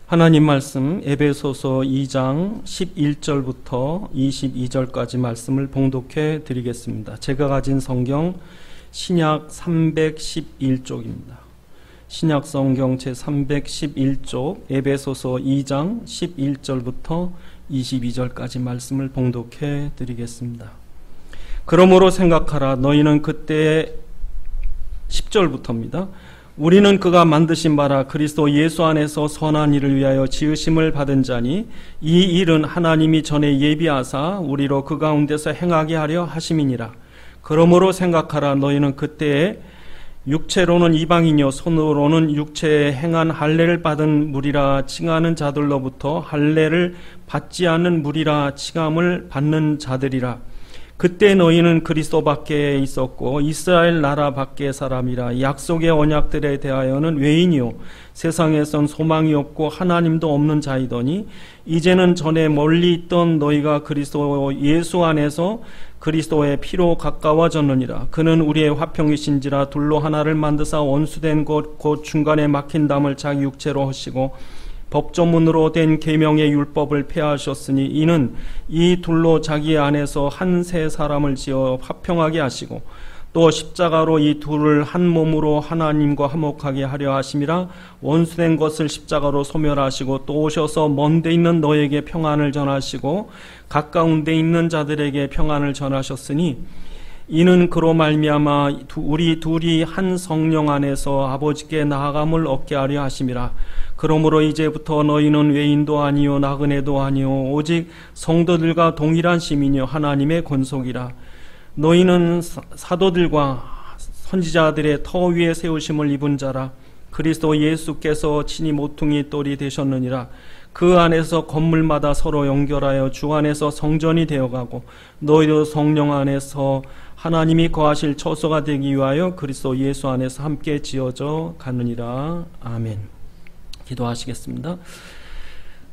하나님 말씀 에베소서 2장 11절부터 22절까지 말씀을 봉독해 드리겠습니다. 제가 가진 성경 신약 311쪽입니다. 신약 성경 제 311쪽 에베소서 2장 11절부터 22절까지 말씀을 봉독해 드리겠습니다. 그러므로 생각하라. 너희는 그때 10절부터입니다. 우리는 그가 만드신 바라 그리스도 예수 안에서 선한 일을 위하여 지으심을 받은 자니 이 일은 하나님이 전에 예비하사 우리로 그 가운데서 행하게 하려 하심이니라. 그러므로 생각하라. 너희는 그때에 육체로는 이방인이요 손으로는 육체에 행한 할례를 받은 무리라 칭하는 자들로부터 할례를 받지 않는 무리라 칭함을 받는 자들이라. 그때 너희는 그리스도 밖에 있었고 이스라엘 나라 밖의 사람이라. 약속의 언약들에 대하여는 외인이요 세상에선 소망이 없고 하나님도 없는 자이더니 이제는 전에 멀리 있던 너희가 그리스도 예수 안에서 그리스도의 피로 가까워졌느니라. 그는 우리의 화평이신지라 둘로 하나를 만드사 원수된 것 곧 중간에 막힌 담을 자기 육체로 하시고 법조문으로 된 계명의 율법을 폐하셨으니 이는 이 둘로 자기 안에서 한 세 사람을 지어 화평하게 하시고 또 십자가로 이 둘을 한 몸으로 하나님과 화목하게 하려 하심이라. 원수된 것을 십자가로 소멸하시고 또 오셔서 먼 데 있는 너에게 평안을 전하시고 가까운 데 있는 자들에게 평안을 전하셨으니 이는 그로 말미암아 우리 둘이 한 성령 안에서 아버지께 나아감을 얻게 하려 하심이라. 그러므로 이제부터 너희는 외인도 아니요 나그네도 아니요 오직 성도들과 동일한 시민이요 하나님의 권속이라. 너희는 사도들과 선지자들의 터 위에 세우심을 입은 자라. 그리스도 예수께서 친히 모퉁이 돌이 되셨느니라. 그 안에서 건물마다 서로 연결하여 주 안에서 성전이 되어가고 너희도 성령 안에서 하나님이 거하실 처소가 되기 위하여 그리스도 예수 안에서 함께 지어져 가느니라. 아멘. 기도하시겠습니다.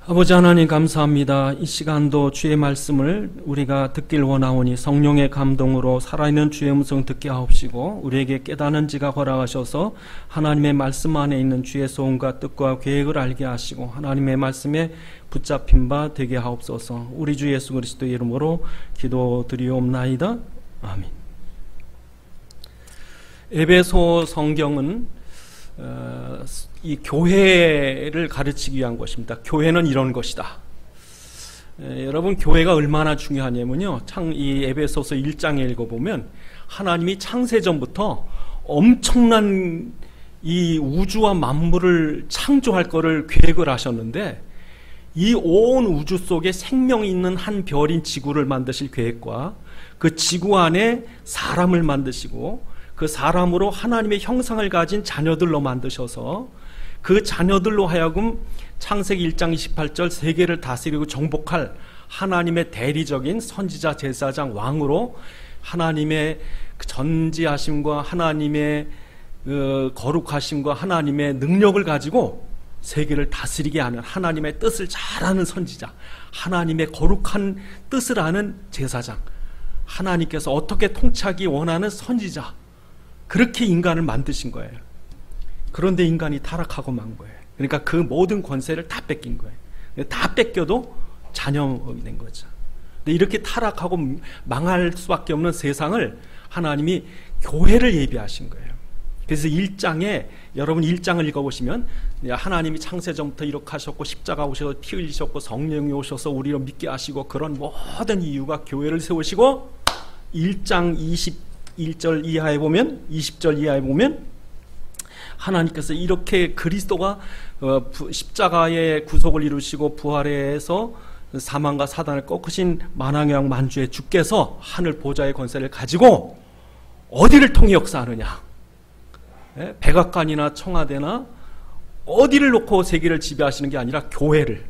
아버지 하나님 감사합니다. 이 시간도 주의 말씀을 우리가 듣길 원하오니 성령의 감동으로 살아있는 주의 음성 듣게 하옵시고 우리에게 깨닫는 지가 허락하셔서 하나님의 말씀 안에 있는 주의 소원과 뜻과 계획을 알게 하시고 하나님의 말씀에 붙잡힌 바 되게 하옵소서. 우리 주 예수 그리스도의 이름으로 기도드리옵나이다. 아멘. 에베소 성경은 이 교회를 가르치기 위한 것입니다. 교회는 이런 것이다. 여러분 교회가 얼마나 중요하냐면요. 이 에베소서 1장에 읽어보면 하나님이 창세전부터 엄청난 이 우주와 만물을 창조할 거를 계획을 하셨는데 이 온 우주 속에 생명이 있는 한 별인 지구를 만드실 계획과 그 지구 안에 사람을 만드시고 그 사람으로 하나님의 형상을 가진 자녀들로 만드셔서 그 자녀들로 하여금 창세기 1장 28절 세계를 다스리고 정복할 하나님의 대리적인 선지자 제사장 왕으로 하나님의 전지하심과 하나님의 거룩하심과 하나님의 능력을 가지고 세계를 다스리게 하는 하나님의 뜻을 잘 아는 선지자, 하나님의 거룩한 뜻을 아는 제사장, 하나님께서 어떻게 통치하기 원하는 선지자, 그렇게 인간을 만드신 거예요. 그런데 인간이 타락하고 만 거예요. 그러니까 그 모든 권세를 다 뺏긴 거예요. 다 뺏겨도 자녀가 된 거죠. 근데 이렇게 타락하고 망할 수밖에 없는 세상을 하나님이 교회를 예비하신 거예요. 그래서 1장에 여러분 1장을 읽어보시면 하나님이 창세전부터 이렇게 하셨고 십자가 오셔서 피 흘리셨고 성령이 오셔서 우리를 믿게 하시고 그런 모든 이유가 교회를 세우시고 1장 21절 이하에 보면 20절 이하에 보면 하나님께서 이렇게 그리스도가 십자가의 구속을 이루시고 부활해서 사망과 사단을 꺾으신 만왕의 왕 만주의 주께서 하늘 보좌의 권세를 가지고 어디를 통해 역사하느냐, 백악관이나 청와대나 어디를 놓고 세계를 지배하시는 게 아니라 교회를.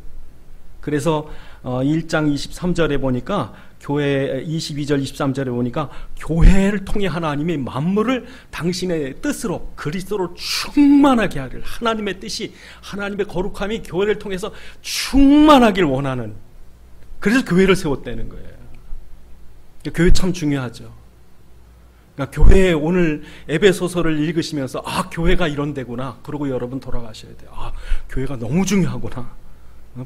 그래서 1장 23절에 보니까 교회 22절 23절에 보니까 교회를 통해 하나님이 만물을 당신의 뜻으로 그리스도로 충만하게 하길, 하나님의 뜻이 하나님의 거룩함이 교회를 통해서 충만하길 원하는, 그래서 교회를 세웠다는 거예요. 교회 참 중요하죠. 그러니까 교회 오늘 에베소서를 읽으시면서 교회가 이런 데구나. 그러고 여러분 돌아가셔야 돼요. 교회가 너무 중요하구나.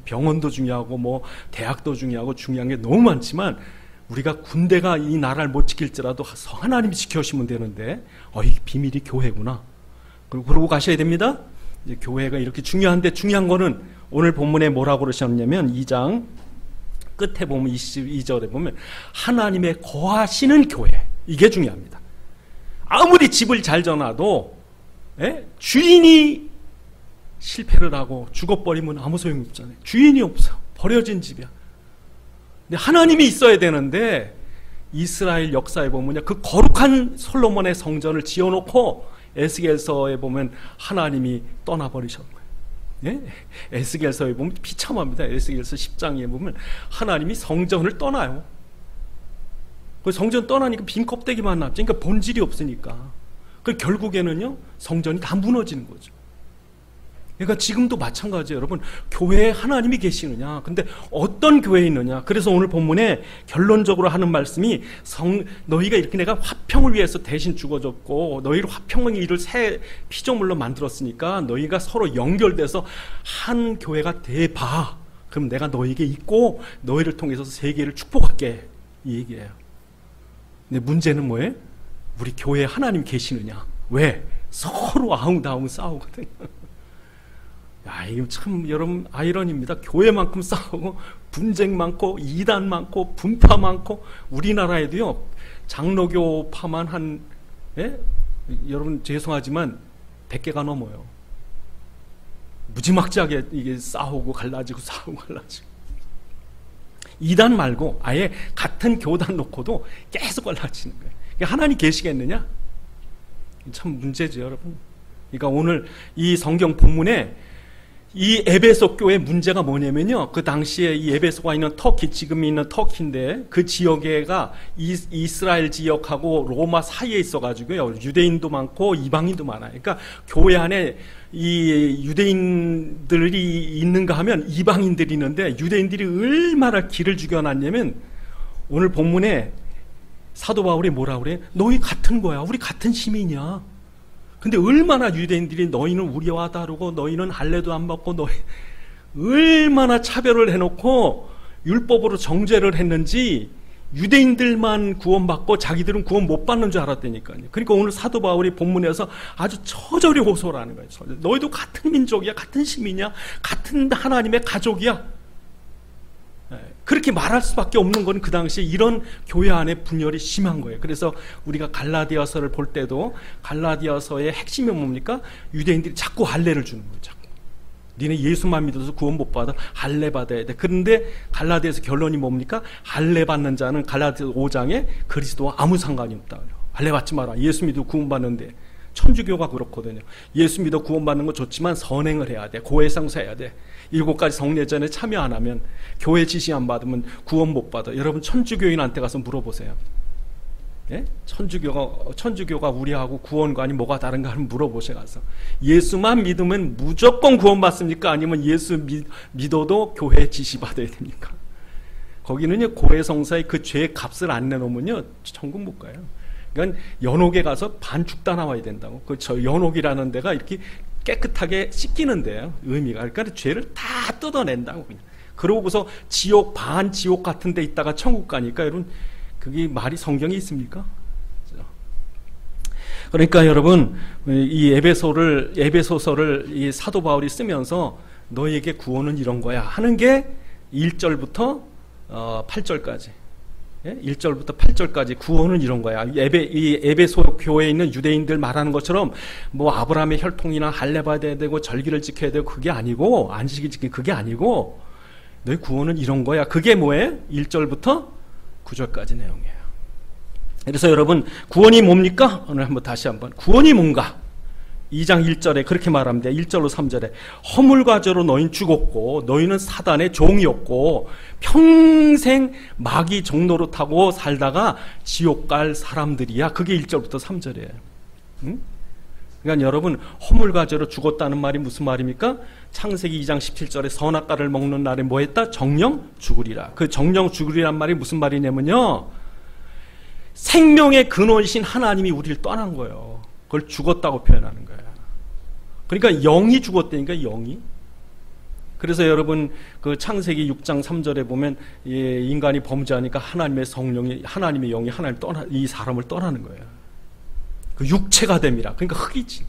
병원도 중요하고 뭐 대학도 중요하고 중요한 게 너무 많지만 우리가 군대가 이 나라를 못 지킬지라도 하나님이 지켜주시면 되는데 이 비밀이 교회구나. 그러고 가셔야 됩니다. 이제 교회가 이렇게 중요한데 중요한 거는 오늘 본문에 뭐라고 그러셨냐면 2장 끝에 보면 22절에 보면 하나님의 거하시는 교회, 이게 중요합니다. 아무리 집을 잘 져놔도 주인이 실패를 하고 죽어버리면 아무 소용이 없잖아요. 주인이 없어. 버려진 집이야. 근데 하나님이 있어야 되는데 이스라엘 역사에 보면요, 그 거룩한 솔로몬의 성전을 지어놓고 에스겔서에 보면 하나님이 떠나버리셨는 거예요. 에스겔서에 보면 비참합니다. 에스겔서 10장에 보면 하나님이 성전을 떠나요. 그 성전 떠나니까 빈 껍데기만 남죠. 그러니까 본질이 없으니까. 그 결국에는요, 성전이 다 무너지는 거죠. 그러니까 지금도 마찬가지예요. 여러분, 교회에 하나님이 계시느냐, 근데 어떤 교회에 있느냐. 그래서 오늘 본문에 결론적으로 하는 말씀이 너희가 이렇게 내가 화평을 위해서 대신 죽어졌고 너희를 화평의 일을 새 피조물로 만들었으니까 너희가 서로 연결돼서 한 교회가 돼봐. 그럼 내가 너희에게 있고 너희를 통해서 세계를 축복할게, 이 얘기예요. 근데 문제는 뭐예요? 우리 교회에 하나님 계시느냐. 왜? 서로 아웅다웅 싸우거든요. 이거 참 여러분 아이러니입니다. 교회만큼 싸우고 분쟁 많고 이단 많고 분파 많고, 우리나라에도요 장로교파만 한 여러분 죄송하지만 100개가 넘어요. 무지막지하게 이게 싸우고 갈라지고 싸우고 갈라지고. 이단 말고 아예 같은 교단 놓고도 계속 갈라지는 거예요. 하나님 계시겠느냐? 참 문제죠, 여러분. 그러니까 오늘 이 성경 본문에 이 에베소 교회 문제가 뭐냐면요, 그 당시에 이 에베소가 있는 터키, 지금 있는 터키인데 그 지역에가 이스라엘 지역하고 로마 사이에 있어가지고요, 유대인도 많고 이방인도 많아요. 그러니까 교회 안에 이 유대인들이 있는가 하면 이방인들이 있는데, 유대인들이 얼마나 기를 죽여놨냐면 오늘 본문에 사도 바울이 뭐라 그래? 너희 같은 거야. 우리 같은 시민이야. 근데 얼마나 유대인들이 너희는 우리와 다르고 너희는 할례도 안 받고 너희 얼마나 차별을 해놓고 율법으로 정죄를 했는지 유대인들만 구원받고 자기들은 구원 못 받는 줄 알았다니까요. 그러니까 오늘 사도 바울이 본문에서 아주 처절히 호소를 하는 거예요. 너희도 같은 민족이야, 같은 시민이야, 같은 하나님의 가족이야. 그렇게 말할 수밖에 없는 건 그 당시에 이런 교회 안에 분열이 심한 거예요. 그래서 우리가 갈라디아서를 볼 때도 갈라디아서의 핵심이 뭡니까? 유대인들이 자꾸 할례를 주는 거예요. 자꾸. 니네 예수만 믿어서 구원 못 받아. 할례 받아야 돼. 그런데 갈라디아서 결론이 뭡니까? 할례 받는 자는 갈라디아서 5장에 그리스도와 아무 상관이 없다. 할례 받지 마라. 예수 믿어 구원 받는데. 천주교가 그렇거든요. 예수 믿어 구원받는 거 좋지만 선행을 해야 돼. 고해상사해야 돼. 7가지 성례전에 참여 안 하면, 교회 지시 안 받으면 구원 못 받아. 여러분 천주교인한테 가서 물어보세요. 천주교가 우리하고 구원관이 뭐가 다른가 하면 물어보세요. 가서 예수만 믿으면 무조건 구원받습니까? 아니면 예수 믿어도 교회 지시 받아야 됩니까? 거기는요, 고해성사의 그 죄의 값을 안 내놓으면요 천국 못 가요. 그러니까 연옥에 가서 반죽 다 나와야 된다고. 저 연옥이라는 데가 이렇게 깨끗하게 씻기는 데예요, 의미가. 그러니까 죄를 다 뜯어낸다고. 그냥. 그러고서 지옥, 반지옥 같은 데 있다가 천국 가니까, 여러분 그게 말이 성경에 있습니까? 그러니까 여러분, 이 에베소서를 이 사도 바울이 쓰면서 너희에게 구원은 이런 거야 하는 게 1절부터 8절까지, 1절부터 8절까지 구원은 이런 거야. 이 에베소 교회에 있는 유대인들 말하는 것처럼 뭐 아브라함의 혈통이나 할례 받아야 되고 절기를 지켜야 되고 그게 아니고, 안식일 지키는 그게 아니고, 너희 구원은 이런 거야. 그게 뭐예요? 1절부터 9절까지 내용이에요. 그래서 여러분, 구원이 뭡니까? 오늘 다시 한번 구원이 뭔가? 2장 1절에 그렇게 말합니다. 1절로 3절에 허물과 죄로 너희는 죽었고 너희는 사단의 종이었고 평생 마귀 종노릇 타고 살다가 지옥 갈 사람들이야. 그게 1절부터 3절이에요. 응? 그러니까 여러분, 허물과 죄로 죽었다는 말이 무슨 말입니까? 창세기 2장 17절에 선악과를 먹는 날에 뭐 했다? 정령 죽으리라. 그 정령 죽으리란 말이 무슨 말이냐면요, 생명의 근원이신 하나님이 우리를 떠난 거예요. 그걸 죽었다고 표현하는 거예요. 그러니까 영이 죽었다니까, 영이. 그래서 여러분 그 창세기 6장 3절에 보면 인간이 범죄하니까 하나님의 성령이, 하나님의 영이 이 사람을 떠나는 거예요. 그 육체가 됨이라. 그러니까 흙이지.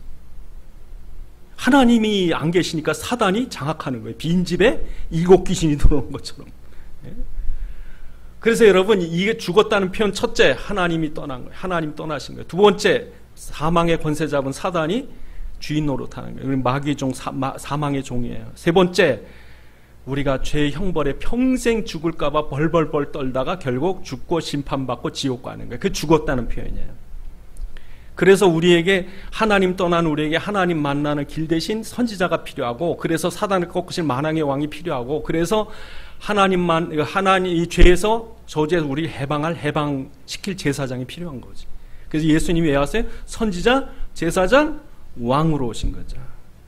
하나님이 안 계시니까 사단이 장악하는 거예요. 빈집에 일곱 귀신이 들어오는 것처럼. 그래서 여러분 이게 죽었다는 표현, 첫째 하나님이 떠난 거예요. 하나님 떠나신 거예요. 두 번째 사망의 권세 잡은 사단이 주인 노릇하는 거예요. 마귀의 종, 사망의 종이에요. 세 번째, 우리가 죄의 형벌에 평생 죽을까 봐 벌벌벌 떨다가 결국 죽고 심판받고 지옥 가는 거예요. 그게 죽었다는 표현이에요. 그래서 우리에게, 하나님 떠난 우리에게 하나님 만나는 길 대신 선지자가 필요하고, 그래서 사단을 꺾으신 만왕의 왕이 필요하고, 그래서 하나님 이 죄에서 저주에서 우리를 해방시킬 제사장이 필요한 거지. 그래서 예수님이 왜 왔어요? 선지자, 제사장, 왕으로 오신 거죠.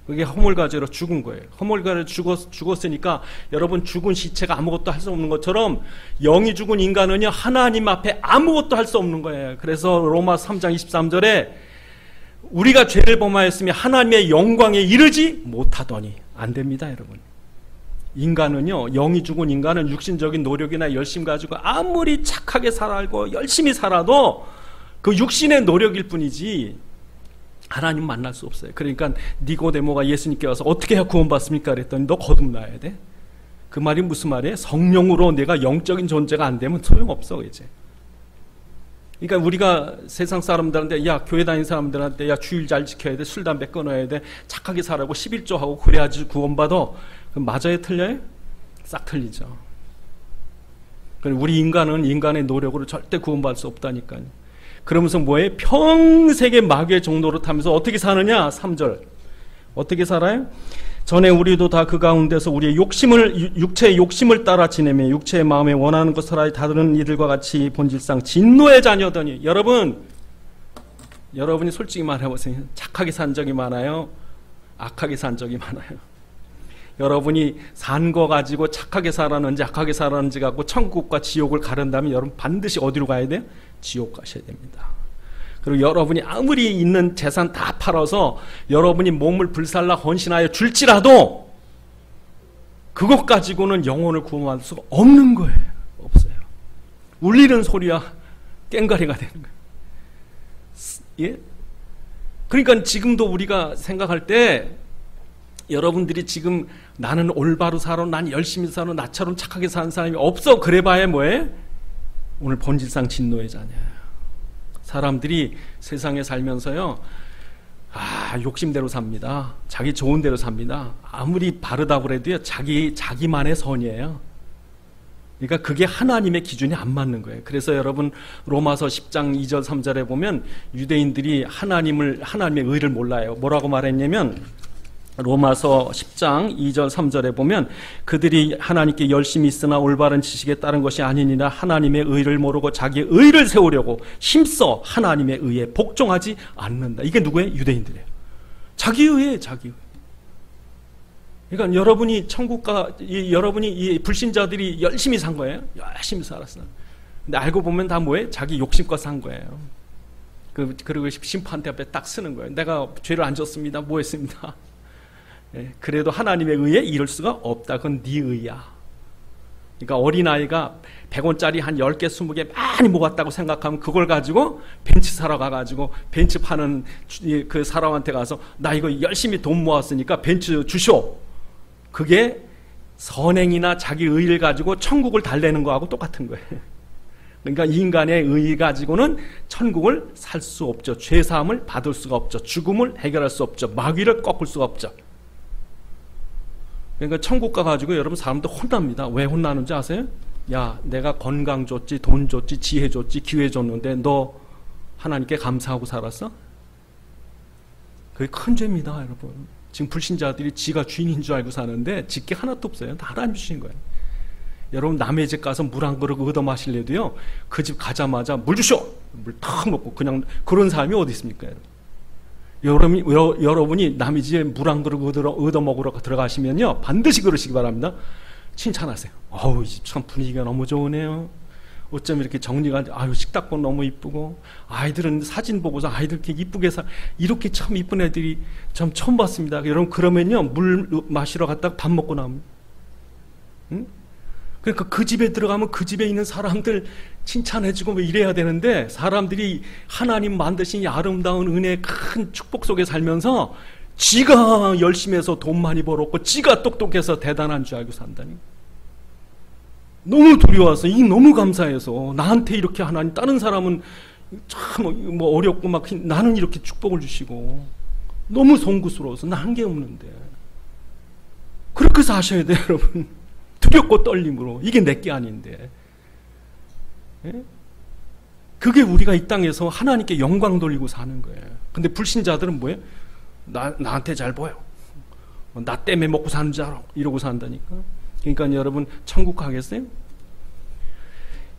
그게 허물가죄로 죽은 거예요. 허물가죄로 죽었으니까 여러분, 죽은 시체가 아무것도 할 수 없는 것처럼 영이 죽은 인간은요, 하나님 앞에 아무것도 할 수 없는 거예요. 그래서 로마서 3장 23절에 우리가 죄를 범하였으며 하나님의 영광에 이르지 못하더니, 안 됩니다, 여러분. 인간은요, 영이 죽은 인간은 육신적인 노력이나 열심 가지고 아무리 착하게 살고 열심히 살아도 그 육신의 노력일 뿐이지 하나님 만날 수 없어요. 그러니까 니고데모가 예수님께 와서 어떻게 해야 구원받습니까? 그랬더니 너 거듭나야 돼. 그 말이 무슨 말이에요? 성령으로 내가 영적인 존재가 안 되면 소용없어 이제. 그러니까 우리가 세상 사람들한테, 야, 교회 다니는 사람들한테, 야, 주일 잘 지켜야 돼, 술 담배 끊어야 돼, 착하게 살라고 11조하고 그래야지 구원받아. 맞아요, 틀려요? 싹 틀리죠. 우리 인간은 인간의 노력으로 절대 구원받을 수 없다니까요. 그러면서 뭐예요? 평생의 마귀의 종노릇 하면서 어떻게 사느냐? 3절. 어떻게 살아요? 전에 우리도 다 그 가운데서 우리의 육체의 욕심을 따라 지내며 육체의 마음에 원하는 것을 하여 다른 이들과 같이 본질상 진노의 자녀더니. 여러분이 솔직히 말해보세요. 착하게 산 적이 많아요? 악하게 산 적이 많아요? 여러분이 산 거 가지고 착하게 살았는지 악하게 살았는지 갖고 천국과 지옥을 가른다면 여러분 반드시 어디로 가야 돼요? 지옥 가셔야 됩니다. 그리고 여러분이 아무리 있는 재산 다 팔아서 여러분이 몸을 불살라 헌신하여 줄지라도 그것 가지고는 영혼을 구원할 수가 없는 거예요. 없어요. 울리는 소리야 깽가리가 되는 거예요. 예? 그러니까 지금도 우리가 생각할 때 여러분들이 지금 나는 올바로 살아, 난 열심히 살아, 나처럼 착하게 사는 사람이 없어. 그래봐야 뭐예요? 오늘 본질상 진노의 자녀예요. 사람들이 세상에 살면서요, 욕심대로 삽니다. 자기 좋은 대로 삽니다. 아무리 바르다고 그래도요, 자기만의 선이에요. 그러니까 그게 하나님의 기준이 안 맞는 거예요. 그래서 여러분 로마서 10장 2절 3절에 보면 유대인들이 하나님의 의를 몰라요. 뭐라고 말했냐면 로마서 10장 2절 3절에 보면 그들이 하나님께 열심히 있으나 올바른 지식에 따른 것이 아니니라 하나님의 의를 모르고 자기의 의를 세우려고 힘써 하나님의 의에 복종하지 않는다. 이게 누구예요? 유대인들이에요. 자기 의예요. 자기 의. 그러니까 여러분이 여러분이 이 불신자들이 열심히 산 거예요. 열심히 살았어. 근데 알고 보면 다 뭐예요? 자기 욕심껏 산 거예요. 그리고 심판대 앞에 딱 쓰는 거예요. 내가 죄를 안 졌습니다. 뭐 했습니다. 그래도 하나님의 의에 이룰 수가 없다. 그건 네 의야. 그러니까 어린아이가 100원짜리 한 10개, 20개 많이 모았다고 생각하면 그걸 가지고 벤츠 사러 가가지고 벤츠 파는 그 사람한테 가서 나 이거 열심히 돈 모았으니까 벤츠 주쇼. 그게 선행이나 자기 의를 가지고 천국을 달래는 거하고 똑같은 거예요. 그러니까 인간의 의 가지고는 천국을 살 수 없죠. 죄사함을 받을 수가 없죠. 죽음을 해결할 수 없죠. 마귀를 꺾을 수가 없죠. 그러니까 천국 가가지고 여러분 사람들 혼납니다. 왜 혼나는지 아세요? 야, 내가 건강 줬지, 돈 줬지, 지혜 줬지, 기회 줬는데 너 하나님께 감사하고 살았어? 그게 큰 죄입니다, 여러분. 지금 불신자들이 지가 주인인 줄 알고 사는데 질 게 하나도 없어요. 다 하나님 주신 거예요. 여러분 남의 집 가서 물 한 그릇 얻어 마실래도요, 그 집 가자마자 물 주쇼! 물 탁 먹고 그냥 그런 사람이 어디 있습니까? 여러분이 남의 집에 물 한 그릇 얻어 먹으러 들어가시면요 반드시 그러시기 바랍니다. 칭찬하세요. 어우, 이 집 참 분위기가 너무 좋으네요. 어쩜 이렇게 정리가, 아유, 식탁보 너무 이쁘고, 아이들은 사진 보고서 아이들 이렇게 이쁘게 이렇게 참 이쁜 애들이 참 처음 봤습니다. 여러분, 그러면요, 물 마시러 갔다가 밥 먹고 나옵니다. 응? 그러니까 그 집에 들어가면 그 집에 있는 사람들 칭찬해주고 뭐 이래야 되는데, 사람들이 하나님 만드신 이 아름다운 은혜의 큰 축복 속에 살면서 지가 열심히 해서 돈 많이 벌었고 지가 똑똑해서 대단한 줄 알고 산다니. 너무 두려워서, 이 너무 감사해서 나한테 이렇게 하나님, 다른 사람은 참 뭐 어렵고 막, 나는 이렇게 축복을 주시고 너무 송구스러워서 나 한 게 없는데. 그렇게 사셔야 돼요, 여러분. 두렵고 떨림으로. 이게 내게 아닌데. 예? 그게 우리가 이 땅에서 하나님께 영광 돌리고 사는 거예요. 근데 불신자들은 뭐예요? 나한테 잘 보여. 나 때문에 먹고 사는 줄 알아. 이러고 산다니까. 그러니까 여러분, 천국 가겠어요?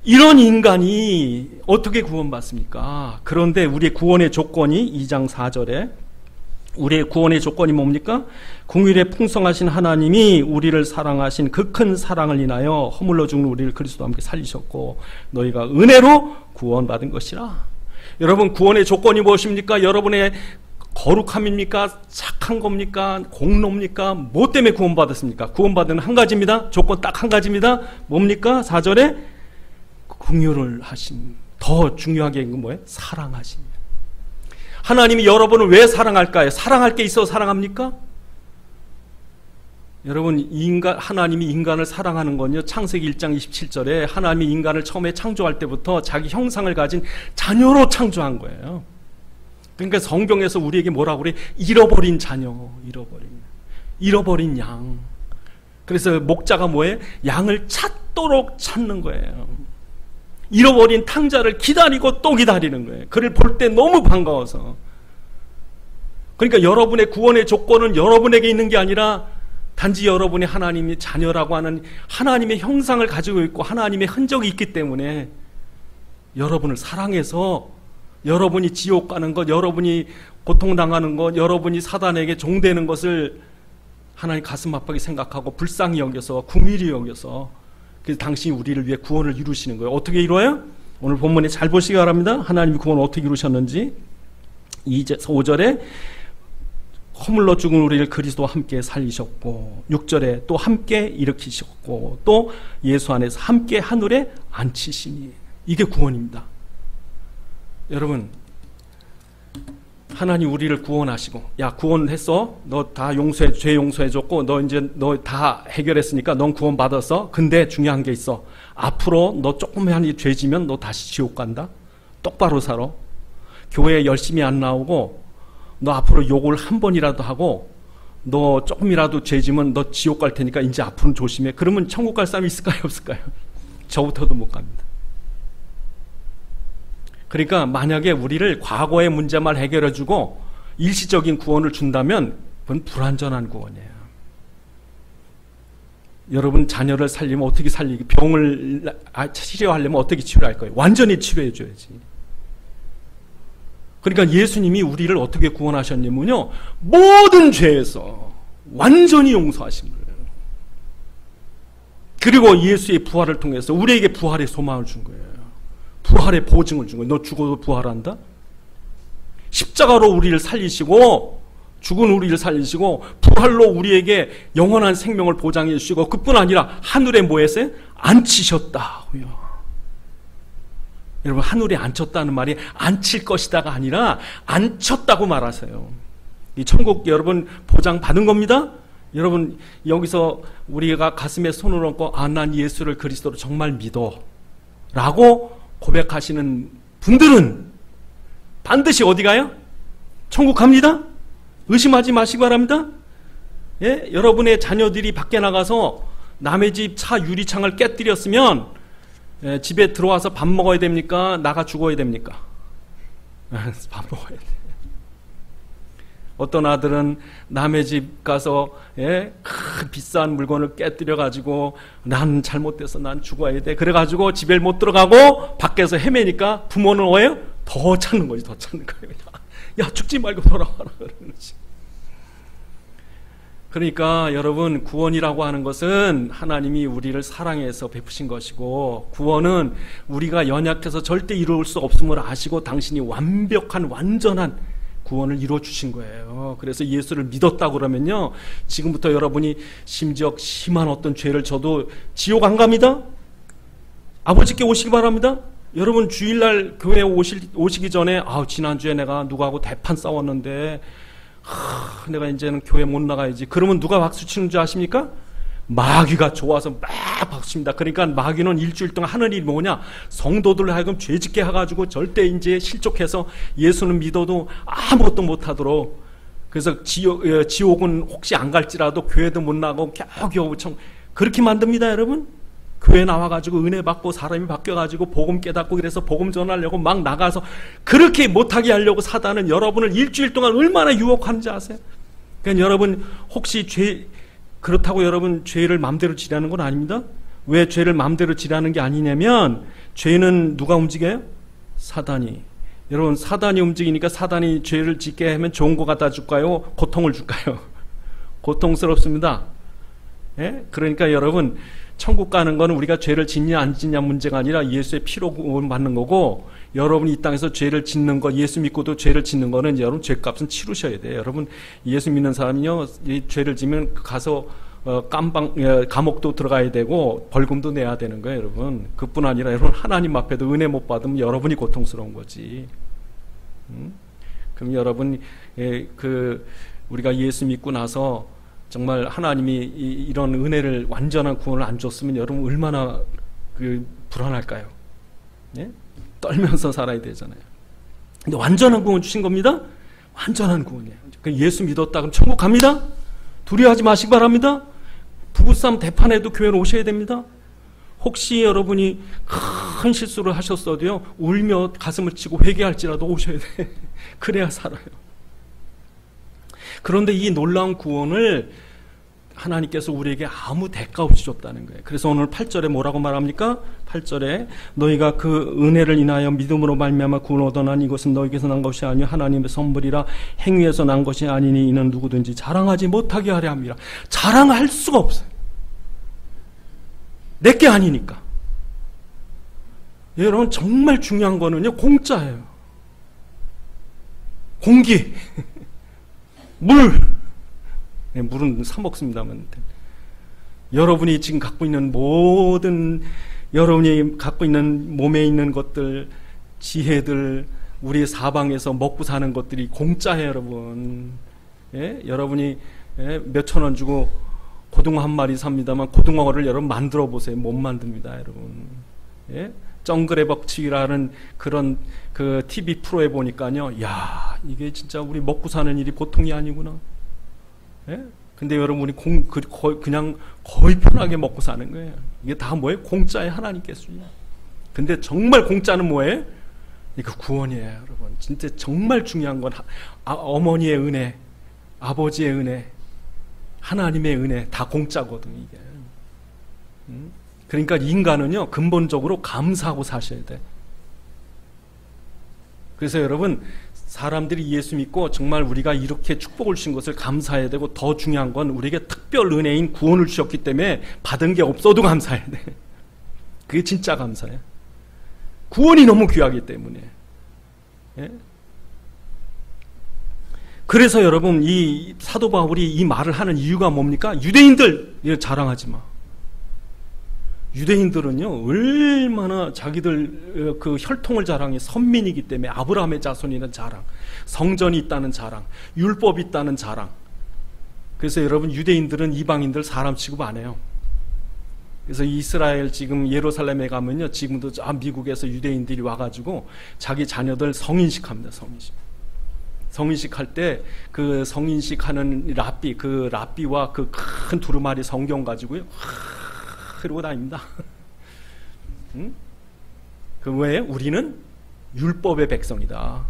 이런 인간이 어떻게 구원받습니까? 그런데 우리의 구원의 조건이 2장 4절에, 우리의 구원의 조건이 뭡니까? 긍휼에 풍성하신 하나님이 우리를 사랑하신 그 큰 사랑을 인하여 허물러 죽는 우리를 그리스도와 함께 살리셨고 너희가 은혜로 구원받은 것이라. 여러분, 구원의 조건이 무엇입니까? 여러분의 거룩함입니까? 착한 겁니까? 공로입니까? 뭐 때문에 구원받았습니까? 구원받은 한 가지입니다. 조건 딱 한 가지입니다. 뭡니까? 4절에 긍휼을 하심. 더 중요하게 뭐예요? 사랑하심. 하나님이 여러분을 왜 사랑할까요? 사랑할 게 있어 사랑합니까? 여러분, 하나님이 인간을 사랑하는 건요, 창세기 1장 27절에 하나님이 인간을 처음에 창조할 때부터 자기 형상을 가진 자녀로 창조한 거예요. 그러니까 성경에서 우리에게 뭐라고 그래? 잃어버린 자녀, 잃어버린 양. 그래서 목자가 뭐예요? 양을 찾도록 찾는 거예요. 잃어버린 탕자를 기다리고 또 기다리는 거예요. 그를 볼 때 너무 반가워서. 그러니까 여러분의 구원의 조건은 여러분에게 있는 게 아니라 단지 여러분의 하나님의 자녀라고 하는 하나님의 형상을 가지고 있고 하나님의 흔적이 있기 때문에 여러분을 사랑해서 여러분이 지옥 가는 것, 여러분이 고통당하는 것, 여러분이 사단에게 종되는 것을 하나님 가슴 아프게 생각하고 불쌍히 여겨서, 긍휼히 여겨서, 그래서 당신이 우리를 위해 구원을 이루시는 거예요. 어떻게 이루어요? 오늘 본문에 잘 보시기 바랍니다. 하나님이 구원을 어떻게 이루셨는지. 5절에 허물러 죽은 우리를 그리스도와 함께 살리셨고, 6절에 또 함께 일으키셨고, 또 예수 안에서 함께 하늘에 앉히시니. 이게 구원입니다. 여러분, 하나님 우리를 구원하시고, 야, 구원했어? 너 다 죄 용서해줬고, 너 다 해결했으니까 넌 구원받았어? 근데 중요한 게 있어. 앞으로 너 조금만 죄 지면 너 다시 지옥 간다? 똑바로 살아. 교회에 열심히 안 나오고, 너 앞으로 욕을 한 번이라도 하고, 너 조금이라도 죄 지면 너 지옥 갈 테니까 이제 앞으로는 조심해. 그러면 천국 갈 사람이 있을까요? 없을까요? 저부터도 못 갑니다. 그러니까 만약에 우리를 과거의 문제만 해결해주고 일시적인 구원을 준다면 그건 불완전한 구원이에요. 여러분 자녀를 살리면 어떻게 살리기, 병을 치료하려면 어떻게 치료할 거예요? 완전히 치료해줘야지. 그러니까 예수님이 우리를 어떻게 구원하셨냐면요, 모든 죄에서 완전히 용서하신 거예요. 그리고 예수의 부활을 통해서 우리에게 부활의 소망을 준 거예요. 부활의 보증을 준 거예요. 너 죽어도 부활한다? 십자가로 우리를 살리시고, 죽은 우리를 살리시고, 부활로 우리에게 영원한 생명을 보장해 주시고, 그뿐 아니라 하늘에 뭐 했어요? 앉히셨다고요. 여러분, 하늘에 앉혔다는 말이 앉힐 것이다가 아니라 앉혔다고 말하세요. 이 천국 여러분 보장 받은 겁니다. 여러분, 여기서 우리가 가슴에 손을 얹고, 아, 난 예수를 그리스도로 정말 믿어 라고 고백하시는 분들은 반드시 어디 가요? 천국 갑니다. 의심하지 마시기 바랍니다. 예? 여러분의 자녀들이 밖에 나가서 남의 집 차 유리창을 깨뜨렸으면 집에 들어와서 밥 먹어야 됩니까? 나가 죽어야 됩니까? 밥 먹어야 돼. 어떤 아들은 남의 집 가서 큰 비싼 물건을 깨뜨려 가지고 난 잘못돼서 난 죽어야 돼. 그래 가지고 집에 못 들어가고 밖에서 헤매니까 부모는 뭐예요? 더 찾는 거지, 더 찾는 거예요. 야, 죽지 말고 돌아와라 그러는 거지. 그러니까 여러분, 구원이라고 하는 것은 하나님이 우리를 사랑해서 베푸신 것이고, 구원은 우리가 연약해서 절대 이룰 수 없음을 아시고 당신이 완벽한 완전한 구원을 이루어 주신 거예요. 그래서 예수를 믿었다고 그러면요, 지금부터 여러분이 심지어 심한 어떤 죄를 져도 지옥 안 갑니다. 아버지께 오시기 바랍니다. 여러분, 주일날 교회 오시기 전에 지난주에 내가 누구하고 대판 싸웠는데 내가 이제는 교회 못 나가야지. 그러면 누가 박수 치는 줄 아십니까? 마귀가 좋아서 막 박수 칩니다. 그러니까 마귀는 일주일 동안 하는 일이 뭐냐? 성도들을 하여금 죄짓게 해가지고 절대 이제 실족해서 예수는 믿어도 아무것도 못하도록, 그래서 지옥은 혹시 안 갈지라도 교회도 못 나가고 겨우겨우 그렇게 만듭니다. 여러분, 교회 나와가지고 은혜 받고 사람이 바뀌어가지고 복음 깨닫고 그래서 복음 전하려고 막 나가서 그렇게 못하게 하려고 사단은 여러분을 일주일 동안 얼마나 유혹하는지 아세요? 그러니까 여러분, 혹시 그렇다고 여러분 죄를 마음대로 지라는 건 아닙니다. 왜 죄를 마음대로 지라는 게 아니냐면, 죄는 누가 움직여요? 사단이. 여러분, 사단이 움직이니까 사단이 죄를 짓게 하면 좋은 거 갖다 줄까요? 고통을 줄까요? 고통스럽습니다. 예? 그러니까 여러분, 천국 가는 거는 우리가 죄를 짓냐 안 짓냐 문제가 아니라 예수의 피로 구원받는 거고, 여러분이 이 땅에서 죄를 짓는 거, 예수 믿고도 죄를 짓는 거는 여러분 죄값은 치르셔야 돼요. 여러분, 예수 믿는 사람이요, 이 죄를 지면 가서 감옥도 들어가야 되고 벌금도 내야 되는 거예요. 여러분, 그뿐 아니라 여러분, 하나님 앞에도 은혜 못 받으면 여러분이 고통스러운 거지. 그럼 여러분, 우리가 예수 믿고 나서 정말 하나님이 이런 은혜를, 완전한 구원을 안 줬으면 여러분 얼마나 불안할까요? 예? 떨면서 살아야 되잖아요. 근데 완전한 구원 주신 겁니다. 완전한 구원이에요. 예수 믿었다 그럼 천국 갑니다. 두려워하지 마시기 바랍니다. 부부싸움 대판에도 교회로 오셔야 됩니다. 혹시 여러분이 큰 실수를 하셨어도요, 울며 가슴을 치고 회개할지라도 오셔야 돼. 그래야 살아요. 그런데 이 놀라운 구원을 하나님께서 우리에게 아무 대가 없이 줬다는 거예요. 그래서 오늘 8절에 뭐라고 말합니까? 8절에 너희가 그 은혜를 인하여 믿음으로 말미암아 구원을 얻어나니 이것은 너희에게서 난 것이 아니요 하나님의 선물이라 행위에서 난 것이 아니니 이는 누구든지 자랑하지 못하게 하려 합니다. 자랑할 수가 없어요. 내게 아니니까. 여러분, 정말 중요한 거는요, 공짜예요. 공기, 물. 네, 물은 사 먹습니다만, 여러분이 지금 갖고 있는 모든, 여러분이 갖고 있는 몸에 있는 것들, 지혜들, 우리 사방에서 먹고 사는 것들이 공짜예요. 여러분. 예? 여러분이 몇천 원 주고 고등어 한 마리 삽니다만 고등어를 여러분 만들어 보세요. 못 만듭니다. 여러분. 예? 정글의 법칙이라는 그런 그 TV 프로에 보니까요, 야, 이게 진짜 우리 먹고 사는 일이 보통이 아니구나. 예? 근데 여러분, 우리 그냥 거의 편하게 먹고 사는 거예요. 이게 다 뭐예요? 공짜에 하나님께서. 근데 정말 공짜는 뭐예요? 이거 구원이에요, 여러분. 진짜 정말 중요한 건 어머니의 은혜, 아버지의 은혜, 하나님의 은혜, 다 공짜거든요, 이게. 그러니까 인간은요, 근본적으로 감사하고 사셔야 돼. 그래서 여러분, 사람들이 예수 믿고 정말 우리가 이렇게 축복을 주신 것을 감사해야 되고, 더 중요한 건 우리에게 특별 은혜인 구원을 주셨기 때문에 받은 게 없어도 감사해야 돼. 그게 진짜 감사해요. 구원이 너무 귀하기 때문에. 예? 그래서 여러분, 이 사도 바울이 이 말을 하는 이유가 뭡니까? 유대인들 자랑하지 마. 유대인들은요, 얼마나 자기들 그 혈통을 자랑해. 선민이기 때문에 아브라함의 자손이라는 자랑, 성전이 있다는 자랑, 율법이 있다는 자랑. 그래서 여러분, 유대인들은 이방인들 사람 취급 안 해요. 그래서 이스라엘 지금 예루살렘에 가면요, 지금도 미국에서 유대인들이 와가지고 자기 자녀들 성인식합니다. 성인식 할 때 그 성인식 하는 랍비, 그 랍비와 그 큰 두루마리 성경 가지고요, 그러고 다닙니다. 응? 그 왜? 우리는 율법의 백성이다.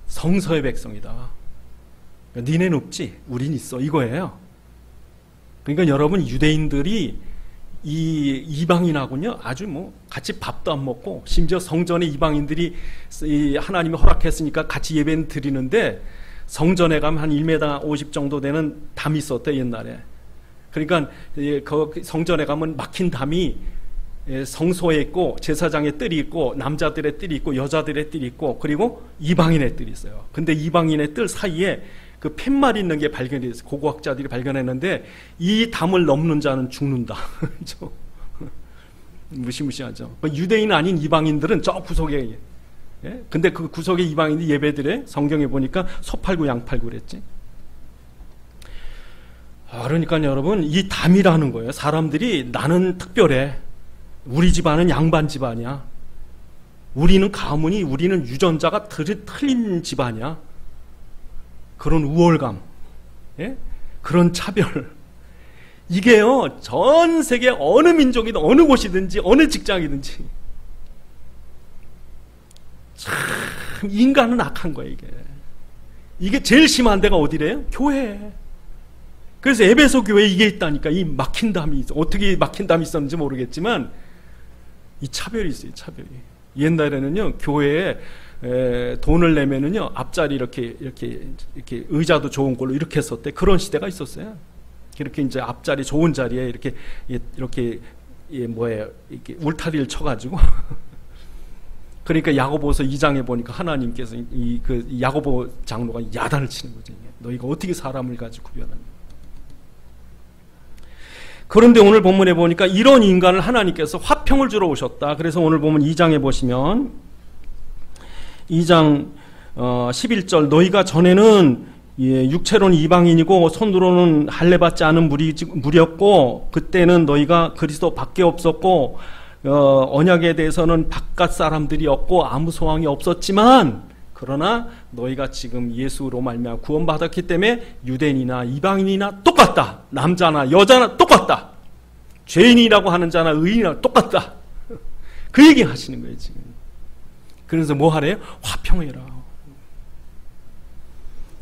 성서의 백성이다. 니네는 없지, 우린 있어. 이거예요. 그러니까 여러분, 유대인들이 이 이방인하고는요, 아주 뭐 같이 밥도 안 먹고, 심지어 성전에 이방인들이 하나님이 허락했으니까 같이 예배는 드리는데, 성전에 가면 한 1m 50 정도 되는 담이 있었대, 옛날에. 그러니까 그 성전에 가면 막힌 담이 성소에 있고, 제사장의 뜰이 있고, 남자들의 뜰이 있고, 여자들의 뜰이 있고, 그리고 이방인의 뜰이 있어요. 근데 이방인의 뜰 사이에 그 팻말 있는 게 발견이 됐어요. 고고학자들이 발견했는데, 이 담을 넘는 자는 죽는다. 무시무시하죠. 유대인 아닌 이방인들은 저 구석에, 근데 그 구석에 이방인이 예배드려. 성경에 보니까 소 팔고 양 팔고 그랬지. 그러니까 여러분, 이 담이라는 거예요. 사람들이 나는 특별해. 우리 집안은 양반 집안이야. 우리는 가문이, 우리는 유전자가 틀린 집안이야. 그런 우월감, 그런 차별. 이게요, 전 세계 어느 민족이든 어느 곳이든지 어느 직장이든지 참 인간은 악한 거예요. 이게 제일 심한 데가 어디래요? 교회. 그래서 에베소 교회에 이게 있다니까. 이 막힌 담이 있어. 어떻게 막힌 담이 있었는지 모르겠지만 이 차별이 있어요. 차별이. 옛날에는요, 교회에 돈을 내면은요, 앞자리 이렇게 의자도 좋은 걸로 이렇게 했었대. 그런 시대가 있었어요. 이렇게 이제 앞자리 좋은 자리에 이렇게 이렇게 울타리를 쳐가지고 그러니까 야고보서 2장에 보니까 하나님께서 그 야고보 장로가 야단을 치는 거죠. 너희가 어떻게 사람을 가지고 구별하냐. 그런데 오늘 본문에 보니까 이런 인간을 하나님께서 화평을 주러 오셨다. 그래서 오늘 보면 2장에 보시면 2장 11절 너희가 전에는 육체로는 이방인이고 손으로는 할례받지 않은 무리였고 그때는 너희가 그리스도 밖에 없었고 언약에 대해서는 바깥 사람들이었고 아무 소망이 없었지만 그러나 너희가 지금 예수로 말미암아 구원받았기 때문에 유대인이나 이방인이나 똑같다. 남자나 여자나 똑같다. 죄인이라고 하는 자나 의인이나 똑같다. 그 얘기 하시는 거예요 지금. 그래서 뭐 하래요? 화평해라.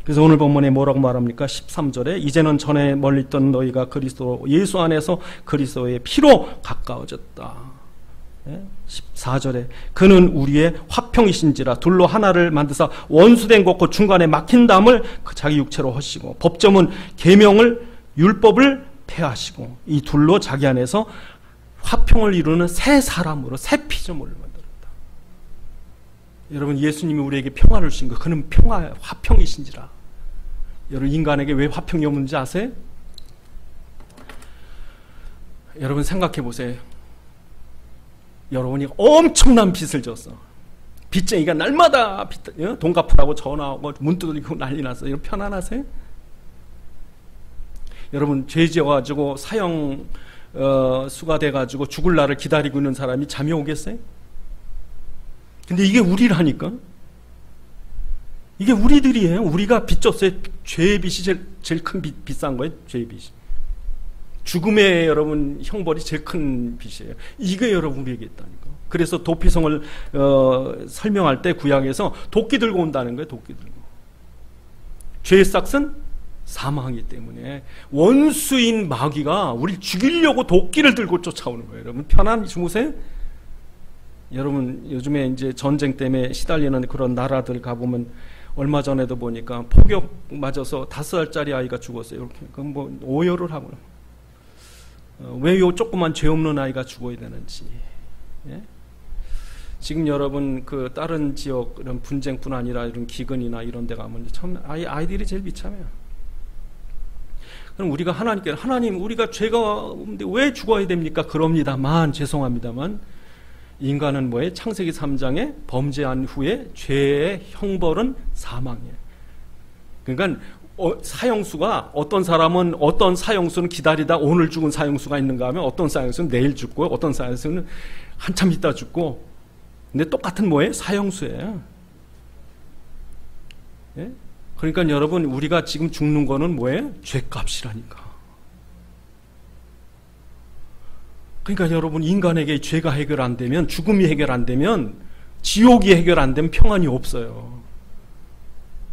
그래서 오늘 본문에 뭐라고 말합니까? 13절에 이제는 전에 멀리 있던 너희가 그리스도 예수 안에서 그리스도의 피로 가까워졌다. 14절에 그는 우리의 화평이신지라 둘로 하나를 만드사 원수된 것과 중간에 막힌 담을 자기 육체로 하시고 법점은 계명을 율법을 폐하시고 이 둘로 자기 안에서 화평을 이루는 새 사람으로 새 피조물을 만들었다. 여러분 예수님이 우리에게 평화를 주신 거 그는 화평이신지라. 여러분 인간에게 왜 화평이 없는지 아세요? 여러분 생각해 보세요. 여러분이 엄청난 빚을 졌어. 빚쟁이가 날마다 돈 갚으라고 전화하고 문 두드리고 난리 났어. 이런 편안하세요? 여러분 죄 지어가지고 사형 수가 돼가지고 죽을 날을 기다리고 있는 사람이 잠이 오겠어요? 근데 이게 우리라니까. 이게 우리들이에요. 우리가 빚 졌어요. 죄의 빚이 제일 큰 비싼 거예요. 죄의 빚이. 죽음의 여러분 형벌이 제일 큰 빚이에요. 이게 여러분 우리에게 있다니까. 그래서 도피성을 설명할 때 구약에서 도끼 들고 온다는 거예요. 도끼 들고. 죄의 싹은 사망이기 때문에 원수인 마귀가 우리를 죽이려고 도끼를 들고 쫓아오는 거예요. 여러분 편안히 주무세요. 여러분 요즘에 이제 전쟁 때문에 시달리는 그런 나라들 가보면 얼마 전에도 보니까 폭격 맞아서 5살짜리 아이가 죽었어요. 이렇게 그럼 뭐 오열을 하고 왜 요 조그만 죄 없는 아이가 죽어야 되는지. 예? 지금 여러분 그 다른 지역 이런 분쟁뿐 아니라 이런 기근이나 이런 데 가면 참 아이들이 제일 비참해요. 그럼 우리가 하나님께 하나님 우리가 죄가 없는데 왜 죽어야 됩니까? 그럽니다만 죄송합니다만 인간은 뭐예요? 창세기 3장에 범죄한 후에 죄의 형벌은 사망이에요. 그러니까 사형수가 어떤 사람은 어떤 사형수는 기다리다 오늘 죽은 사형수가 있는가 하면 어떤 사형수는 내일 죽고 어떤 사형수는 한참 있다 죽고 근데 똑같은 뭐예요? 사형수예요. 예? 그러니까 여러분 우리가 지금 죽는 거는 뭐예요? 죄값이라니까. 그러니까 여러분 인간에게 죄가 해결 안 되면 죽음이 해결 안 되면 지옥이 해결 안 되면 평안이 없어요.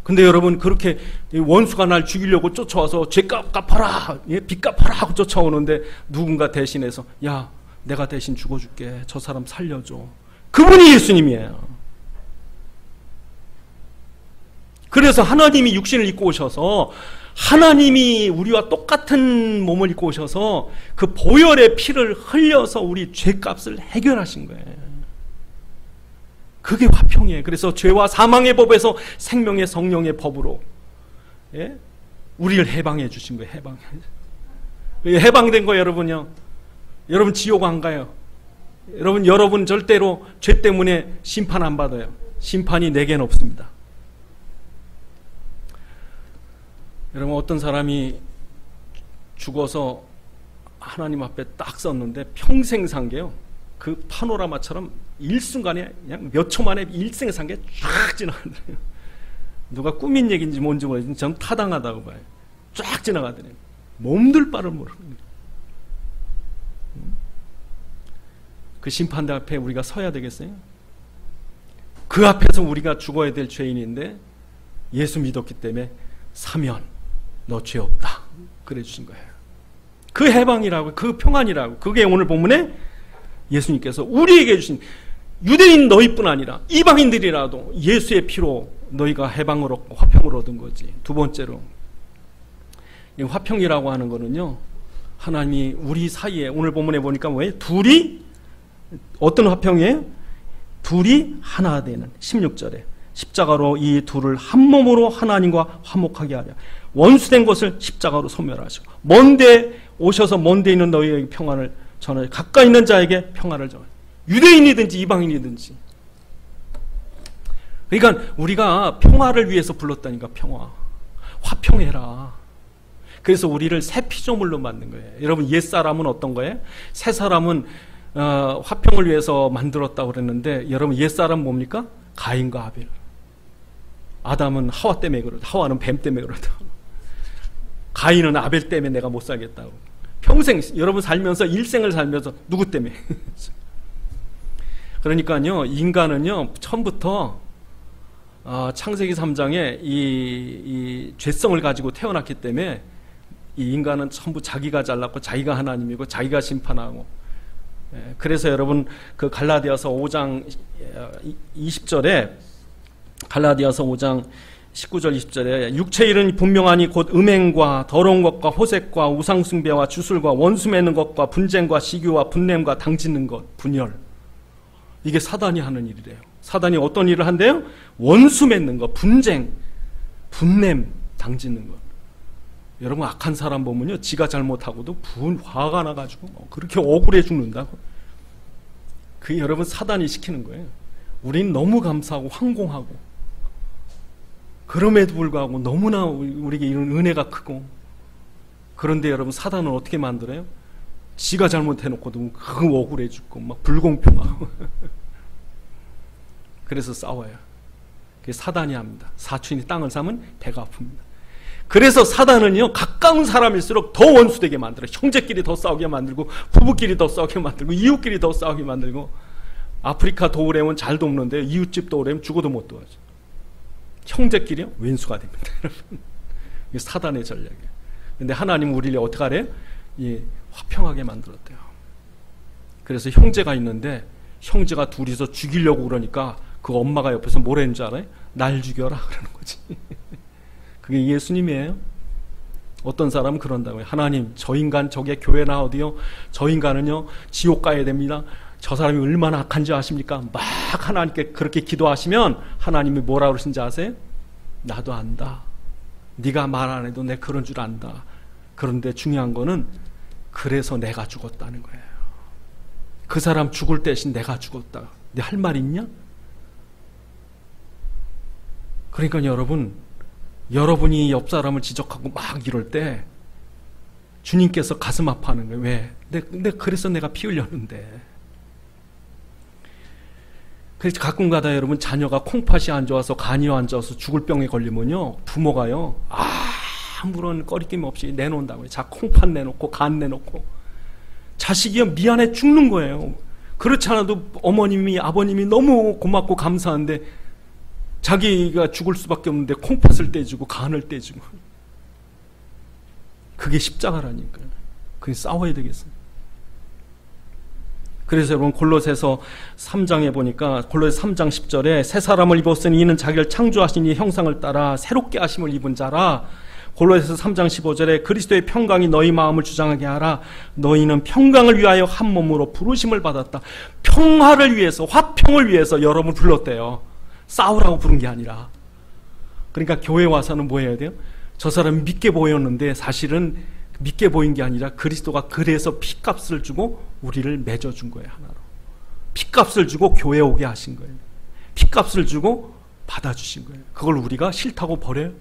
근데 여러분 그렇게 원수가 날 죽이려고 쫓아와서 죄값 갚아라 빚 갚아라 하고 쫓아오는데 누군가 대신해서 야 내가 대신 죽어줄게 저 사람 살려줘. 그분이 예수님이에요. 그래서 하나님이 육신을 입고 오셔서 하나님이 우리와 똑같은 몸을 입고 오셔서 그 보혈의 피를 흘려서 우리 죄값을 해결하신 거예요. 그게 화평이에요. 그래서 죄와 사망의 법에서 생명의 성령의 법으로 우리를 해방해 주신 거예요. 해방된 거 여러분요. 여러분 지옥 안 가요. 여러분 절대로 죄 때문에 심판 안 받아요. 심판이 내겐 없습니다. 여러분 어떤 사람이 죽어서 하나님 앞에 딱 섰는데 평생 산 게요. 그 파노라마처럼 일순간에 그냥 몇 초 만에 일생에 산 게 쫙 지나가더래요. 누가 꾸민 얘기인지 뭔지 모르겠지만 전 타당하다고 봐요. 쫙 지나가더래요. 몸둘 바를 모르는 그 심판대 앞에 우리가 서야 되겠어요? 그 앞에서 우리가 죽어야 될 죄인인데 예수 믿었기 때문에 사면 너 죄 없다 그래 주신 거예요. 그 해방이라고, 그 평안이라고, 그게 오늘 본문에 예수님께서 우리에게 주신, 유대인 너희뿐 아니라 이방인들이라도 예수의 피로 너희가 해방을 얻고 화평을 얻은 거지. 두 번째로 이 화평이라고 하는 거는요, 하나님이 우리 사이에, 오늘 본문에 보니까 뭐예요? 둘이, 어떤 화평이에요? 둘이 하나 되는, 16절에 십자가로 이 둘을 한 몸으로 하나님과 화목하게 하려 원수된 것을 십자가로 소멸하시고 먼데 오셔서 먼데 있는 너희에게 평안을 전하여 가까이 있는 자에게 평안을 전하여, 유대인이든지 이방인이든지. 그러니까 우리가 평화를 위해서 불렀다니까. 평화, 화평해라. 그래서 우리를 새 피조물로 만든 거예요. 여러분 옛사람은 어떤 거예요? 새 사람은 화평을 위해서 만들었다고 그랬는데, 여러분 옛사람 뭡니까? 가인과 아벨. 아담은 하와 때문에 그러다, 하와는 뱀 때문에 그러다, 가인은 아벨 때문에 내가 못 살겠다고. 평생 여러분 살면서, 일생을 살면서 누구 때문에? 그러니까요, 인간은요 처음부터 창세기 3장에 이 죄성을 가지고 태어났기 때문에 이 인간은 전부 자기가 잘났고 자기가 하나님이고 자기가 심판하고. 그래서 여러분 그 갈라디아서 5장 20절에, 갈라디아서 5장 19절 20절에 육체의 일은 분명하니 곧 음행과 더러운 것과 호색과 우상숭배와 주술과 원수 맺는 것과 분쟁과 시기와 분냄과 당짓는 것, 분열. 이게 사단이 하는 일이래요. 사단이 어떤 일을 한대요? 원수 맺는 것, 분쟁, 분냄, 당짓는 것. 여러분 악한 사람 보면요, 지가 잘못하고도 화가 나가지고 그렇게 억울해 죽는다고. 그게 여러분 사단이 시키는 거예요. 우린 너무 감사하고 황공하고, 그럼에도 불구하고 너무나 우리에게 이런 은혜가 크고, 그런데 여러분 사단은 어떻게 만들어요? 지가 잘못해놓고도 그거 억울해 죽고 막 불공평하고. 그래서 싸워요. 그게 사단이 합니다. 사촌이 땅을 사면 배가 아픕니다. 그래서 사단은요, 가까운 사람일수록 더 원수되게 만들어요. 형제끼리 더 싸우게 만들고, 부부끼리 더 싸우게 만들고, 이웃끼리 더 싸우게 만들고. 아프리카 도우렘은 잘 돕는데 이웃집 도우렘 죽어도 못 도와줘. 형제끼리요? 왼수가 됩니다. 여러분, 이게 사단의 전략이에요. 근데 하나님은 우리를 어떻게 하래요? 화평하게 만들었대요. 그래서 형제가 있는데 형제가 둘이서 죽이려고 그러니까 그 엄마가 옆에서 뭐라 했는 줄 알아요? 날 죽여라 그러는 거지. 그게 예수님이에요. 어떤 사람은 그런다고요. 하나님, 저 인간 저게 교회나 어디요? 저 인간은요 지옥 가야 됩니다. 저 사람이 얼마나 악한지 아십니까? 막 하나님께 그렇게 기도하시면 하나님이 뭐라 그러신지 아세요? 나도 안다. 네가 말 안 해도 내 그런 줄 안다. 그런데 중요한 거는 그래서 내가 죽었다는 거예요. 그 사람 죽을 대신 내가 죽었다. 네 할 말 있냐? 그러니까 여러분이 옆 사람을 지적하고 막 이럴 때 주님께서 가슴 아파하는 거예요. 왜? 그래서 내가 피 흘렸는데. 그래서 가끔가다 여러분 자녀가 콩팥이 안 좋아서 간이 안 좋아서 죽을 병에 걸리면요, 부모가요 아무런 꺼리낌 없이 내놓는다고요. 자, 콩팥 내놓고 간 내놓고. 자식이요 미안해 죽는 거예요. 그렇지 않아도 어머님이 아버님이 너무 고맙고 감사한데 자기가 죽을 수밖에 없는데 콩팥을 떼주고 간을 떼주고. 그게 십자가라니까요. 그게 싸워야 되겠어요. 그래서 여러분 골로새서 3장에 보니까 골로새 3장 10절에 새 사람을 입었으니 이는 자기를 창조하신 이 형상을 따라 새롭게 하심을 입은 자라. 골로새서 3장 15절에 그리스도의 평강이 너희 마음을 주장하게 하라. 너희는 평강을 위하여 한 몸으로 부르심을 받았다. 평화를 위해서, 화평을 위해서 여러분을 불렀대요. 싸우라고 부른 게 아니라. 그러니까 교회 와서는 뭐 해야 돼요? 저 사람이 믿게 보였는데 사실은 믿게 보인 게 아니라 그리스도가 그래서 피값을 주고 우리를 맺어준 거예요. 하나로. 피값을 주고 교회 오게 하신 거예요. 피값을 주고 받아주신 거예요. 그걸 우리가 싫다고 버려요?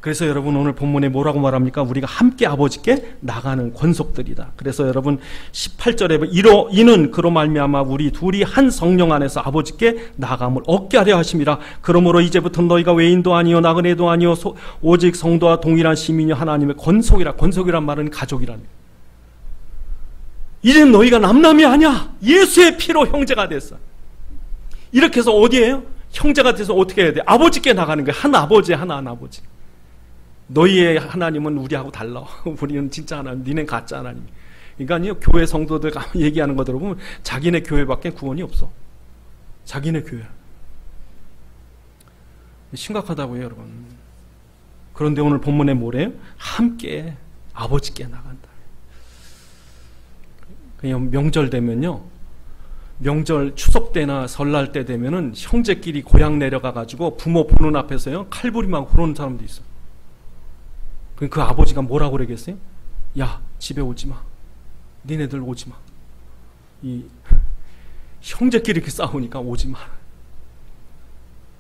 그래서 여러분 오늘 본문에 뭐라고 말합니까? 우리가 함께 아버지께 나가는 권속들이다. 그래서 여러분 18절에 이는 그로 말미암아 우리 둘이 한 성령 안에서 아버지께 나감을 얻게 하려 하심이라. 그러므로 이제부터 너희가 외인도 아니요 나그네도 아니요 오직 성도와 동일한 시민이 하나님의 권속이라. 권속이란 말은 가족이라는 거예요. 이제 너희가 남남이 아니야. 예수의 피로 형제가 됐어. 이렇게 해서 어디에요? 형제가 돼서 어떻게 해야 돼? 아버지께 나가는 거예요. 한 아버지, 한 아버지. 너희의 하나님은 우리하고 달라. 우리는 진짜 하나님, 니네 가짜 하나님. 그러니까 교회 성도들 얘기하는 거 들어보면 자기네 교회밖에 구원이 없어. 자기네 교회. 심각하다고요, 여러분. 그런데 오늘 본문에 뭐래요? 함께 아버지께 나간다. 그냥 명절 되면요, 명절 추석 때나 설날 때 되면은 형제끼리 고향 내려가가지고 부모 보는 앞에서요 칼부림하고 그러는 사람도 있어. 그 아버지가 뭐라고 그러겠어요? 야, 집에 오지 마. 니네들 오지 마. 이 형제끼리 이렇게 싸우니까 오지 마.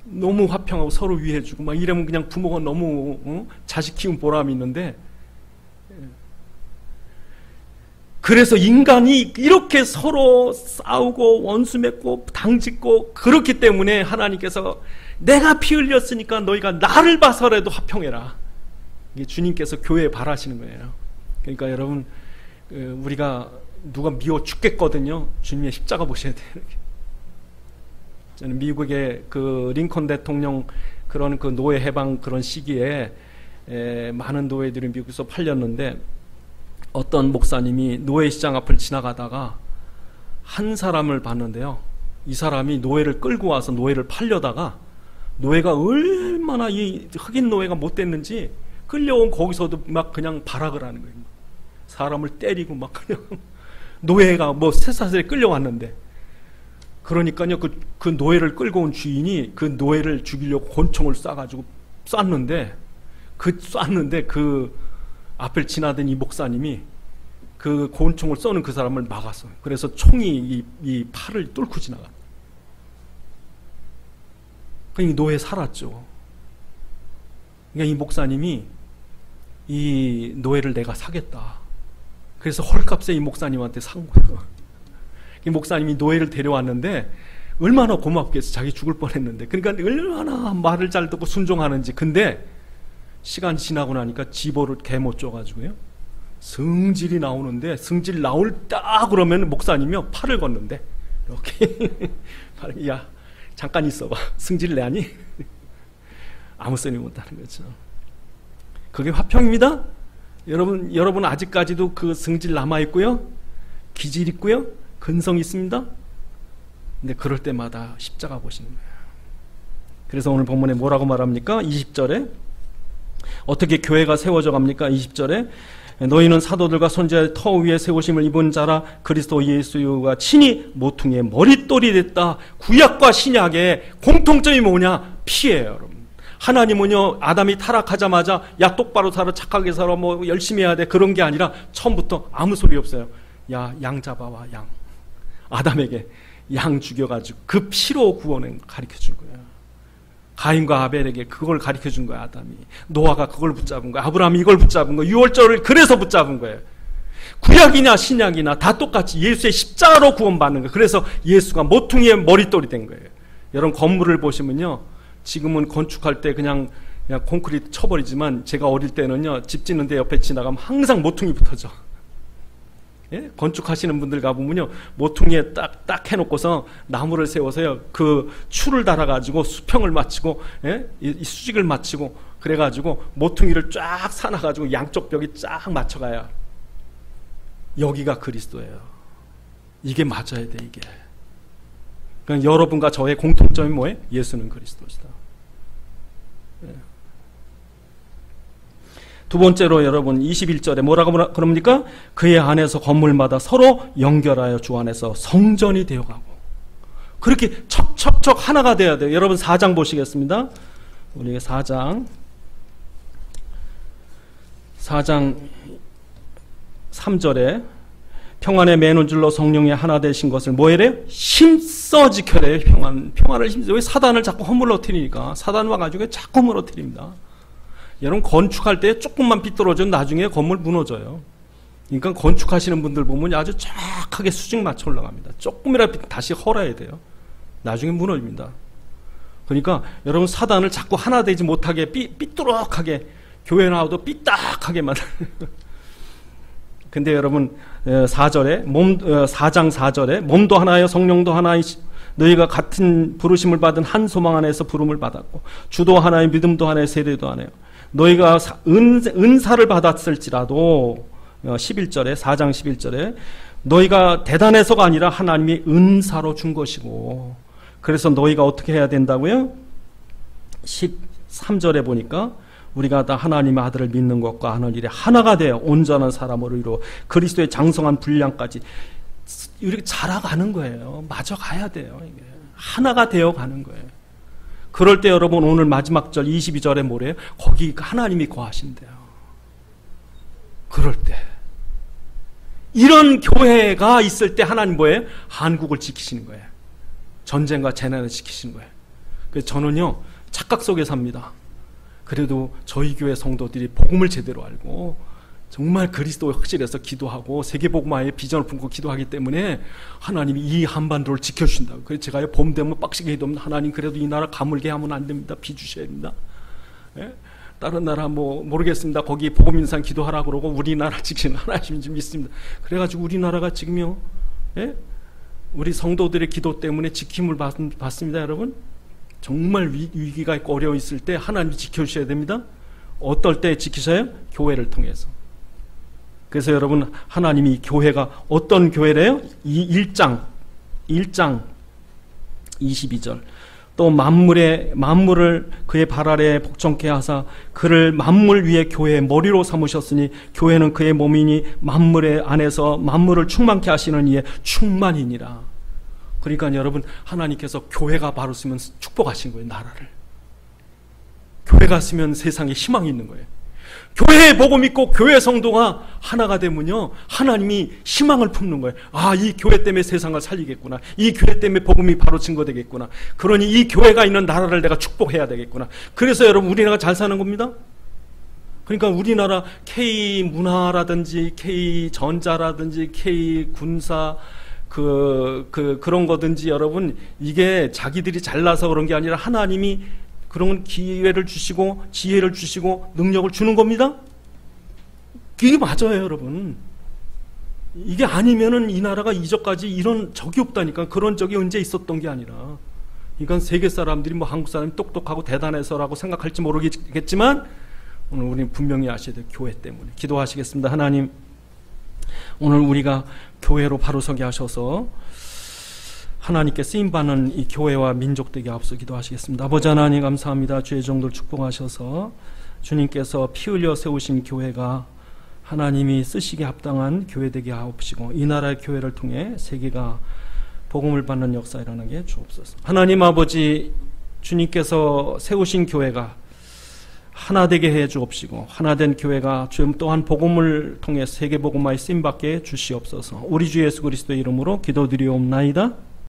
너무 화평하고 서로 위해주고 막 이러면 그냥 부모가 너무 자식 키운 보람이 있는데, 그래서 인간이 이렇게 서로 싸우고 원수 맺고 당짓고 그렇기 때문에 하나님께서 내가 피 흘렸으니까 너희가 나를 봐서라도 화평해라. 이게 주님께서 교회에 바라시는 거예요. 그러니까 여러분, 우리가 누가 미워 죽겠거든요. 주님의 십자가 보셔야 돼요. 저는 미국의 그 링컨 대통령 그런 그 노예 해방 그런 시기에 많은 노예들이 미국에서 팔렸는데, 어떤 목사님이 노예 시장 앞을 지나가다가 한 사람을 봤는데요. 이 사람이 노예를 끌고 와서 노예를 팔려다가 노예가 얼마나 이 흑인 노예가 못됐는지 끌려온 거기서도 막 그냥 발악을 하는 거예요. 사람을 때리고 막 그냥 노예가 뭐 쇠사슬에 끌려왔는데, 그러니까요 그 노예를 끌고 온 주인이 그 노예를 죽이려고 권총을 쏴가지고 쐈는데 그 앞을 지나던 이 목사님이 그 권총을 쏘는 그 사람을 막았어요. 그래서 총이 이 팔을 뚫고 지나가. 그러니까 노예 살았죠. 그러니까 이 목사님이 이 노예를 내가 사겠다. 그래서 헐값에 이 목사님한테 산 거예요. 이 목사님이 노예를 데려왔는데 얼마나 고맙겠어. 자기 죽을 뻔했는데. 그러니까 얼마나 말을 잘 듣고 순종하는지. 근데 시간 지나고 나니까 집어를 개 못 줘가지고요, 성질이 나오는데, 성질 나올 딱 그러면 목사님이요 팔을 걷는데 이렇게 야 잠깐 있어봐. 성질 내니? 아무 소리 못하는 거죠. 그게 화평입니다. 여러분 아직까지도 그 성질 남아있고요, 기질 있고요, 근성 있습니다. 근데 그럴 때마다 십자가 보시는 거예요. 그래서 오늘 본문에 뭐라고 말합니까? 20절에 어떻게 교회가 세워져 갑니까? 20절에 너희는 사도들과 선지자의 터 위에 세우심을 입은 자라. 그리스도 예수가 친히 모퉁이의 머릿돌이 됐다. 구약과 신약의 공통점이 뭐냐? 피예요, 여러분. 하나님은요, 아담이 타락하자마자 야 똑바로 살아, 착하게 살아, 뭐 열심히 해야 돼, 그런 게 아니라 처음부터 아무 소리 없어요. 야, 양 잡아와. 양. 아담에게 양 죽여가지고 그 피로 구원을 가르쳐준 거예요. 가인과 아벨에게 그걸 가르쳐준 거야, 아담이. 노아가 그걸 붙잡은 거야. 아브라함이 이걸 붙잡은 거야. 유월절을 그래서 붙잡은 거예요. 구약이나 신약이나 다 똑같이 예수의 십자가로 구원받는 거예요. 그래서 예수가 모퉁이의 머릿돌이 된 거예요. 여러분 건물을 보시면요, 지금은 건축할 때 그냥 콘크리트 쳐버리지만, 제가 어릴 때는요, 집 짓는데 옆에 지나가면 항상 모퉁이 붙어져. 예? 건축하시는 분들 가보면요, 모퉁이에 딱 해놓고서 나무를 세워서요, 그 추를 달아가지고 수평을 맞추고, 예? 이 수직을 맞추고, 그래가지고 모퉁이를 쫙 사놔가지고 양쪽 벽이 쫙 맞춰가요. 여기가 그리스도예요. 이게 맞아야 돼, 이게. 그러니까 여러분과 저의 공통점이 뭐예요? 예수는 그리스도시다. 두 번째로 여러분 21절에 뭐라고 그럽니까? 그의 안에서 건물마다 서로 연결하여 주 안에서 성전이 되어가고, 그렇게 척척척 하나가 돼야 돼요. 여러분 4장 보시겠습니다. 우리 4장 3절에 평안에 매는 줄로 성령이 하나 되신 것을 뭐해래요? 힘써 지켜래요. 평안을 힘써. 왜? 사단을 자꾸 허물어뜨리니까. 사단 와가지고 자꾸 허물어뜨립니다. 여러분 건축할 때 조금만 삐뚤어지면 나중에 건물 무너져요. 그러니까 건축하시는 분들 보면 아주 정확하게 수직 맞춰 올라갑니다. 조금이라도 다시 헐어야 돼요. 나중에 무너집니다. 그러니까 여러분 사단을 자꾸 하나 되지 못하게 삐뚤어하게 교회 나와도 삐딱하게 만들어요. 근데 여러분 4장 4절에 몸도 하나여 성령도 하나이시 너희가 같은 부르심을 받은 한 소망 안에서 부름을 받았고 주도 하나의 믿음도 하나의 세례도 하나요. 너희가 은사를 받았을지라도 11절에 4장 11절에 너희가 대단해서가 아니라 하나님이 은사로 준 것이고, 그래서 너희가 어떻게 해야 된다고요? 13절에 보니까 우리가 다 하나님의 아들을 믿는 것과 하는 일에 하나가 되어 온전한 사람으로 이루어 그리스도의 장성한 분량까지 이렇게 자라가는 거예요. 맞아 가야 돼요. 이게 하나가 되어 가는 거예요. 그럴 때 여러분 오늘 마지막 절 22절에 뭐래요? 거기 하나님이 거하신대요. 그럴 때 이런 교회가 있을 때 하나님 뭐예요? 한국을 지키시는 거예요. 전쟁과 재난을 지키시는 거예요. 그래서 저는요 착각 속에 삽니다. 그래도 저희 교회 성도들이 복음을 제대로 알고 정말 그리스도의 확실해서 기도하고 세계복음화의 비전을 품고 기도하기 때문에 하나님이 이 한반도를 지켜주신다고. 그래서 제가 봄 되면 빡시게 기도하면 하나님 그래도 이 나라 가물게 하면 안 됩니다. 비 주셔야 됩니다. 예? 다른 나라 뭐 모르겠습니다. 거기 복음인상 기도하라고 그러고 우리나라 지키는 하나님인지 믿습니다. 그래가지고 우리나라가 지금요, 예? 우리 성도들의 기도 때문에 지킴을 받습니다. 여러분 정말 위기가 있고 어려워 있을 때 하나님이 지켜주셔야 됩니다. 어떨 때 지키셔요? 교회를 통해서. 그래서 여러분 하나님이 교회가 어떤 교회래요? 이 1장 22절 또 만물을 그의 발 아래에 복종케 하사 그를 만물 위에 교회의 머리로 삼으셨으니 교회는 그의 몸이니 만물의 안에서 만물을 충만케 하시는 이의 충만이니라. 그러니까 여러분 하나님께서 교회가 바로 쓰면 축복하신 거예요. 나라를. 교회가 쓰면 세상에 희망이 있는 거예요. 교회에 복음 있고 교회 성도가 하나가 되면요 하나님이 희망을 품는 거예요. 아, 이 교회 때문에 세상을 살리겠구나. 이 교회 때문에 복음이 바로 증거되겠구나. 그러니 이 교회가 있는 나라를 내가 축복해야 되겠구나. 그래서 여러분 우리나라가 잘 사는 겁니다. 그러니까 우리나라 K문화라든지 K전자라든지 K군사 그런 거든지 여러분 이게 자기들이 잘나서 그런 게 아니라 하나님이 그런 기회를 주시고 지혜를 주시고 능력을 주는 겁니다. 이게 맞아요, 여러분. 이게 아니면은 이 나라가 이전까지 이런 적이 없다니까. 그런 적이 언제 있었던 게 아니라. 그러니까 세계 사람들이 뭐 한국 사람이 똑똑하고 대단해서라고 생각할지 모르겠지만 오늘 우리는 분명히 아셔야 돼요. 교회 때문에. 기도하시겠습니다. 하나님, 오늘 우리가 교회로 바로 서게 하셔서 하나님께 쓰임받는 이 교회와 민족 되게 앞서 기도하시겠습니다. 아버지 하나님 감사합니다. 주의 종들 축복하셔서 주님께서 피 흘려 세우신 교회가 하나님이 쓰시기에 합당한 교회 되게 하옵시고 이 나라의 교회를 통해 세계가 복음을 받는 역사 일어나게 주옵소서. 하나님 아버지, 주님께서 세우신 교회가 하나 되게 해 주옵시고 하나된 교회가 주님 또한 복음을 통해 세계 복음화의 쓰임받게 주시옵소서. 우리 주 예수 그리스도의 이름으로 기도드리옵나이다.